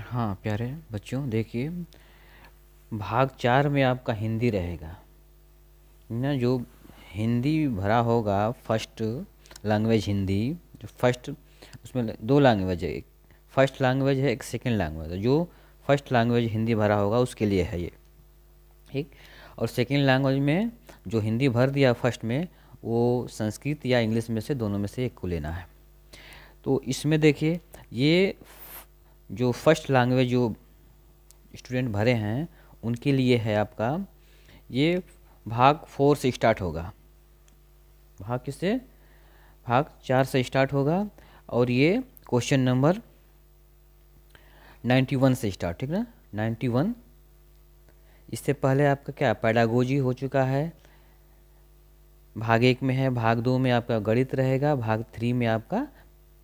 हाँ प्यारे बच्चों, देखिए भाग 4 में आपका हिंदी रहेगा ना। जो हिंदी भरा होगा फर्स्ट लैंग्वेज हिंदी, जो फर्स्ट उसमें दो लैंग्वेज है, एक फर्स्ट लैंग्वेज है, एक सेकंड लैंग्वेज है। जो फर्स्ट लैंग्वेज हिंदी भरा होगा उसके लिए है ये, ठीक। और सेकंड लैंग्वेज में जो हिंदी भर दिया फर्स्ट में, वो संस्कृत या इंग्लिश में से दोनों में से एक को लेना है। तो इसमें देखिए, ये जो फर्स्ट लैंग्वेज जो स्टूडेंट भरे हैं उनके लिए है आपका, ये भाग 4 से स्टार्ट होगा। भाग किससे? भाग 4 से स्टार्ट होगा। और ये क्वेश्चन नंबर 91 से स्टार्ट, ठीक ना, 91। इससे पहले आपका क्या पैडागोजी हो चुका है, भाग 1 में है। भाग 2 में आपका गणित रहेगा, भाग 3 में आपका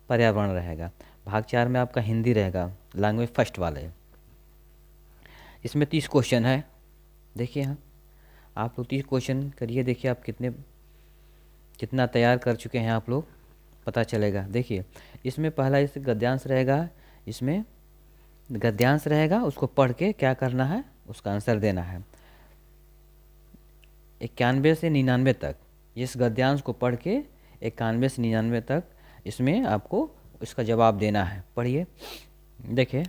पर्यावरण रहेगा, भाग 4 में आपका हिंदी रहेगा, लैंग्वेज फर्स्ट वाले। इसमें 30 क्वेश्चन है। देखिए हाँ, आप लोग 30 क्वेश्चन करिए, देखिए आप कितना तैयार कर चुके हैं आप लोग, पता चलेगा। देखिए इसमें पहला इस गद्यांश रहेगा, इसमें गद्यांश रहेगा, उसको पढ़ के क्या करना है, उसका आंसर देना है। 91 से 99 तक इस गद्यांश को पढ़ के 91 से 99 तक इसमें आपको इसका जवाब देना है। पढ़िए, देखिए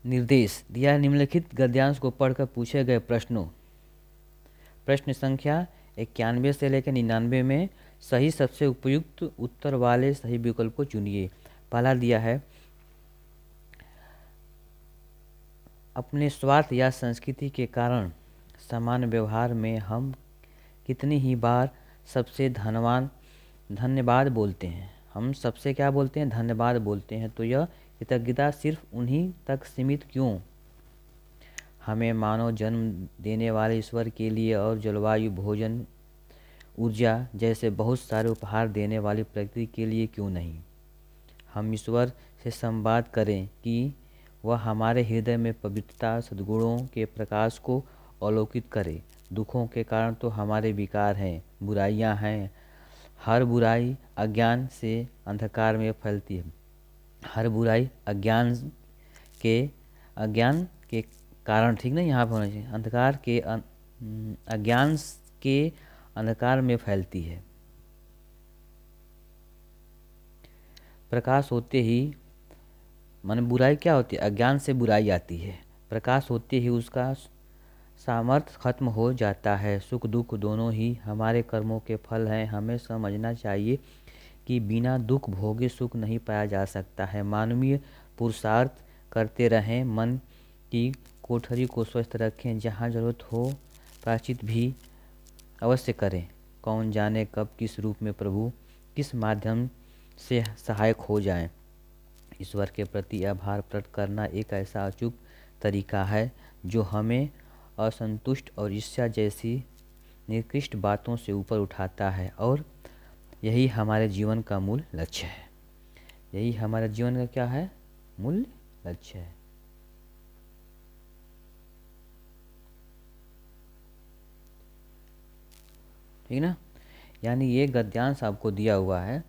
निर्देश दिया, निम्नलिखित गद्यांश को पढ़कर पूछे गए प्रश्न संख्या 91 से लेकर 99 में सही सबसे उपयुक्त उत्तर वाले सही विकल्प को चुनिए। पहला दिया है, अपने स्वार्थ या संस्कृति के कारण समान व्यवहार में हम कितनी ही बार सबसे धन्यवाद बोलते हैं। हम सबसे क्या बोलते हैं? धन्यवाद बोलते हैं। तो यह कृतज्ञता सिर्फ उन्हीं तक सीमित क्यों? हमें मानव जन्म देने वाले ईश्वर के लिए और जलवायु, भोजन, ऊर्जा जैसे बहुत सारे उपहार देने वाली प्रकृति के लिए क्यों नहीं? हम ईश्वर से संवाद करें कि वह हमारे हृदय में पवित्रता, सद्गुणों के प्रकाश को अवलोकित करे। दुखों के कारण तो हमारे विकार हैं, बुराइयां हैं। हर बुराई अज्ञान से अंधकार में फैलती है। हर बुराई अज्ञान के कारण, ठीक ना, यहाँ पर होना चाहिए, अज्ञान के अंधकार में फैलती है। प्रकाश होते ही, माने बुराई क्या होती है? अज्ञान से बुराई आती है। प्रकाश होते ही उसका सामर्थ्य खत्म हो जाता है। सुख दुख दोनों ही हमारे कर्मों के फल हैं। हमें समझना चाहिए कि बिना दुख भोगे सुख नहीं पाया जा सकता है। मानवीय पुरुषार्थ करते रहें, मन की कोठरी को स्वस्थ रखें, जहाँ जरूरत हो प्रायश्चित भी अवश्य करें। कौन जाने कब किस रूप में प्रभु किस माध्यम से सहायक हो जाएं। ईश्वर के प्रति आभार प्रकट करना एक ऐसा अचूक तरीका है जो हमें असंतुष्ट और ईर्ष्या जैसी निकृष्ट बातों से ऊपर उठाता है, और यही हमारे जीवन का मूल लक्ष्य है। यही हमारे जीवन का क्या है? मूल लक्ष्य है। ठीक ना? यानी ये गद्यांश आपको दिया हुआ है।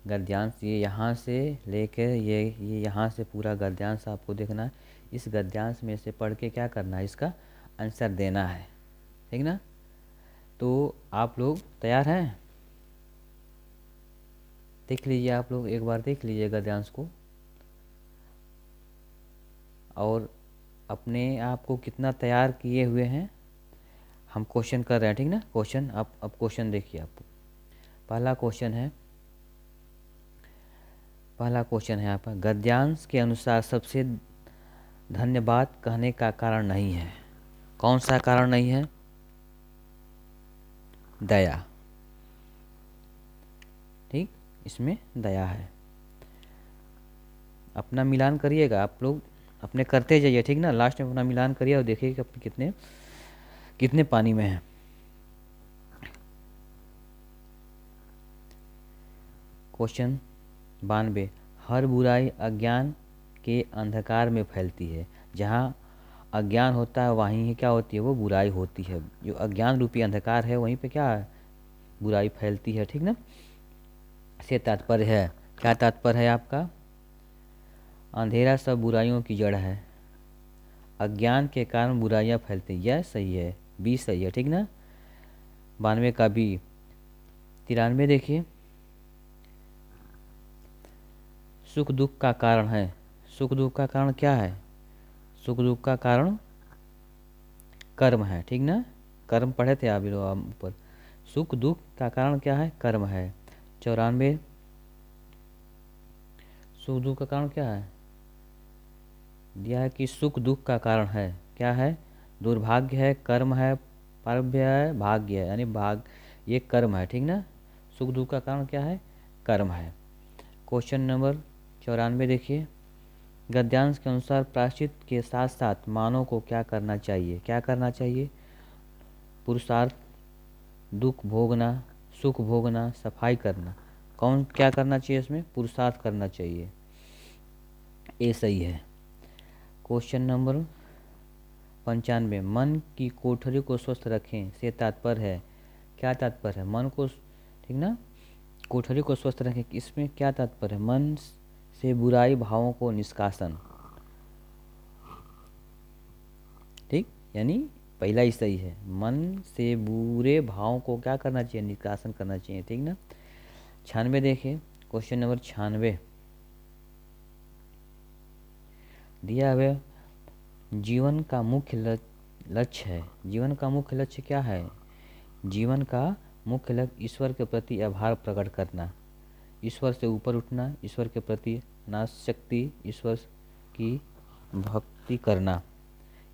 गद्यांश ये यहाँ से लेकर ये यहाँ से पूरा गद्यांश आपको देखना है। इस गद्यांश में से पढ़ के क्या करना है? इसका आंसर देना है, ठीक ना? तो आप लोग तैयार हैं? देख लीजिए, आप लोग एक बार देख लीजिए गद्यांश को, और अपने आप को कितना तैयार किए हुए हैं। हम क्वेश्चन कर रहे हैं, ठीक ना? क्वेश्चन अब क्वेश्चन देखिए। आप पहला क्वेश्चन है आपका, गद्यांश के अनुसार सबसे धन्यवाद कहने का कारण नहीं है। कौन सा कारण नहीं है? दया, ठीक, इसमें दया है। अपना मिलान करिएगा, आप लोग अपने करते जाइए, ठीक ना? लास्ट में अपना मिलान करिए और देखिए कि अपने कितने पानी में है। क्वेश्चन 92, हर बुराई अज्ञान के अंधकार में फैलती है। जहाँ अज्ञान होता है वहीं क्या होती है? वो बुराई होती है। जो अज्ञान रूपी अंधकार है वहीं पे क्या है? बुराई फैलती है, ठीक ना? से तात्पर्य है, क्या तात्पर्य है आपका? अंधेरा सब बुराइयों की जड़ है। अज्ञान के कारण बुराइयां फैलती। यह सही है, बी सही है, ठीक ना। 92 का बी। 93 देखिए, सुख दुख का कारण है। सुख दुख का कारण क्या है? सुख दुख का कारण कर्म है, ठीक ना। कर्म पढ़े थे आप लोग ऊपर। सुख दुख का कारण क्या है? कर्म है। 94, सुख दुख का कारण क्या है? दिया है कि सुख दुख का कारण है, क्या है? दुर्भाग्य है, कर्म है, पारभ्य है, भाग्य है, यानी भाग ये कर्म है, ठीक ना। सुख दुख का कारण क्या है? कर्म है। क्वेश्चन नंबर 94 देखिए, गद्यांश के अनुसार प्रायश्चित के साथ साथ मानव को क्या करना चाहिए? क्या करना चाहिए? पुरुषार्थ, दुख भोगना, सुख भोगना, सफाई करना। कौन क्या करना चाहिए इसमें? पुरुषार्थ करना चाहिए, ए सही है। क्वेश्चन नंबर 95, मन की कोठरी को स्वस्थ रखें से तात्पर्य है। क्या तात्पर्य है? मन को, ठीक ना, कोठरी को स्वस्थ रखें, इसमें क्या तात्पर्य है? मन से बुराई भावों को निष्कासन, ठीक, यानी पहला ही सही है। मन से बुरे भावों को क्या करना चाहिए? निष्कासन करना चाहिए, ठीक ना। 96 देखिए, क्वेश्चन नंबर 96 दिया हुआ जीवन का मुख्य लक्ष्य है। जीवन का मुख्य लक्ष्य क्या है? जीवन का मुख्य लक्ष्य ईश्वर के प्रति आभार प्रकट करना, ईश्वर से ऊपर उठना, ईश्वर के प्रति नाशक्ति, ईश्वर की भक्ति करना।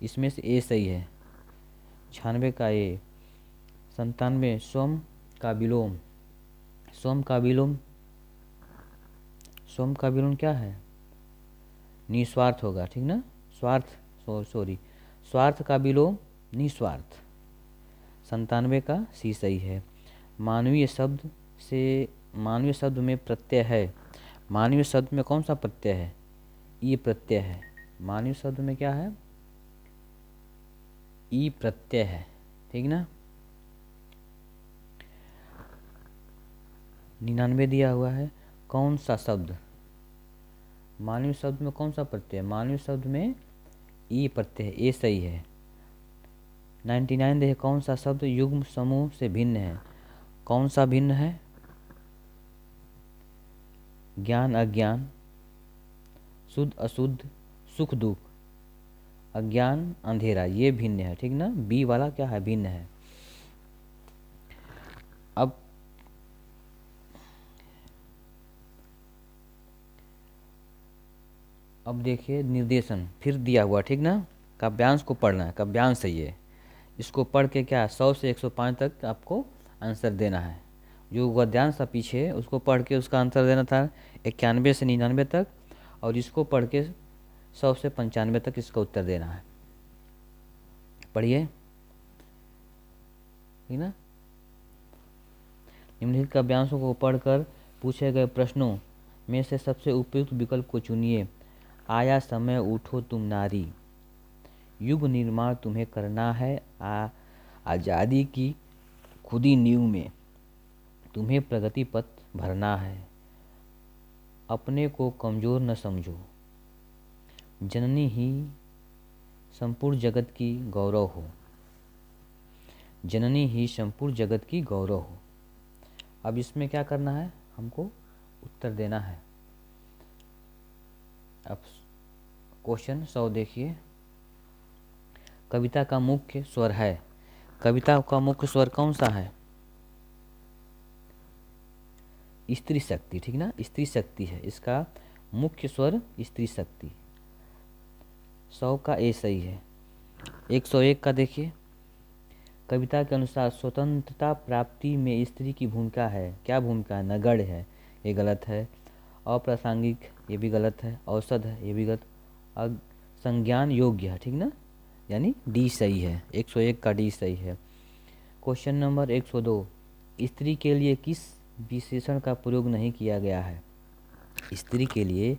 इसमें से ए सही है। 96 का ए। 97, स्वम का विलोम। स्वम का विलोम, स्वम का विलोम क्या है? निस्वार्थ होगा, ठीक ना। स्वार्थ, सॉरी, स्वार्थ का विलोम निस्वार्थ। 97 का सी सही है। मानवीय शब्द से, मानवीय शब्द में प्रत्यय है। मानवीय शब्द में कौन सा प्रत्यय है? ई प्रत्यय है। मानवीय शब्द में क्या है? ई प्रत्यय है, ठीक ना। 99 दिया हुआ है, कौन सा शब्द? मानवीय शब्द में कौन सा प्रत्यय? मानवीय शब्द में ई प्रत्यय है, ए सही है। 99 देखिए, कौन सा शब्द युग्म समूह से भिन्न है? कौन सा भिन्न है? ज्ञान अज्ञान, शुद्ध अशुद्ध, सुख दुख, अज्ञान अंधेरा, ये भिन्न है, ठीक ना। बी वाला क्या है? भिन्न है। अब देखिए निर्देशन फिर दिया हुआ, ठीक ना। काव्यांश को पढ़ना है, काव्यांश सही है। इसको पढ़ के क्या 100 से 105 तक आपको आंसर देना है। जो गद्यांश था पीछे उसको पढ़ के उसका आंसर देना था 91 से 99 तक, और इसको पढ़ के 100 से 95 तक इसका उत्तर देना है। पढ़िए, ठीक ना। निम्नलिखित काव्यांशों को पढ़कर पूछे गए प्रश्नों में से सबसे उपयुक्त विकल्प को चुनिए। आया समय उठो तुम नारी, युग निर्माण तुम्हें करना है, आज़ादी की खुदी नींव में तुम्हें प्रगति पथ भरना है। अपने को कमज़ोर न समझो, जननी ही संपूर्ण जगत की गौरव हो, जननी ही संपूर्ण जगत की गौरव हो। अब इसमें क्या करना है? हमको उत्तर देना है। अब क्वेश्चन 100 देखिए, कविता का मुख्य स्वर है। कविता का मुख्य स्वर कौन सा है? स्त्री शक्ति, ठीक ना, स्त्री शक्ति है इसका मुख्य स्वर, स्त्री शक्ति। 100 का ए सही है। 101 का देखिए, कविता के अनुसार स्वतंत्रता प्राप्ति में स्त्री की भूमिका है। क्या भूमिका है? नगण्य है, ये गलत है। अप्रासंगिक, ये भी गलत है। औसत है, ये भी गलत। संज्ञान योग्य है, ठीक ना, यानी डी सही है। 101 का डी सही है। क्वेश्चन नंबर 102, स्त्री के लिए किस विशेषण का प्रयोग नहीं किया गया है? स्त्री के लिए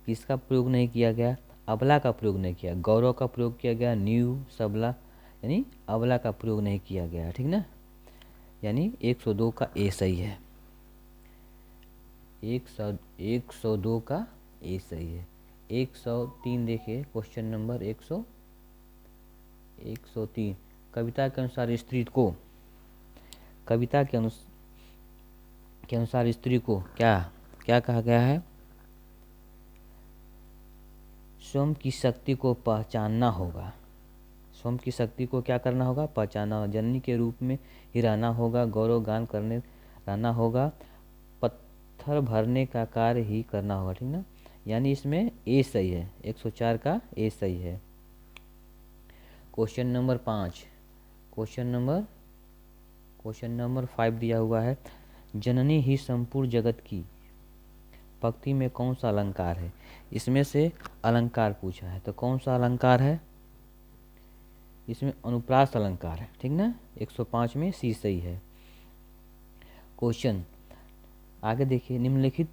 किसका प्रयोग नहीं किया गया? अबला का प्रयोग नहीं किया, गौरव का प्रयोग किया गया, नींव, सबला, यानी अबला का प्रयोग नहीं किया गया, ठीक ना, यानी 102 का ए सही है। 102 का ए सही है। 103 देखिए, क्वेश्चन नंबर 103। कविता के अनुसार स्त्री को, कविता के अनुसार स्त्री को क्या क्या कहा गया है? स्वयं की शक्ति को पहचानना होगा। स्वयं की शक्ति को क्या करना होगा? पहचानना होगा। जननी के रूप में ही रहना होगा, गौरव गान करने रहना होगा, पत्थर भरने का कार्य ही करना होगा, ठीक ना। यानी इसमें ए सही है, 104 का ए सही है। क्वेश्चन नंबर 5, क्वेश्चन नंबर 5 दिया हुआ है, जननी ही संपूर्ण जगत की, पंक्ति में कौन सा अलंकार है? इसमें से अलंकार पूछा है, तो कौन सा अलंकार है? इसमें अनुप्रास अलंकार है, ठीक ना। 105 में सी सही है। क्वेश्चन आगे देखिए, निम्नलिखित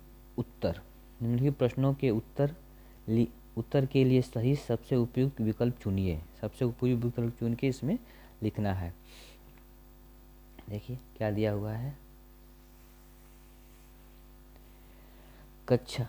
प्रश्नों के उत्तर के लिए सही सबसे उपयुक्त विकल्प चुनिए। सबसे उपयुक्त विकल्प चुन के इसमें लिखना है। देखिए क्या दिया हुआ है। कक्षा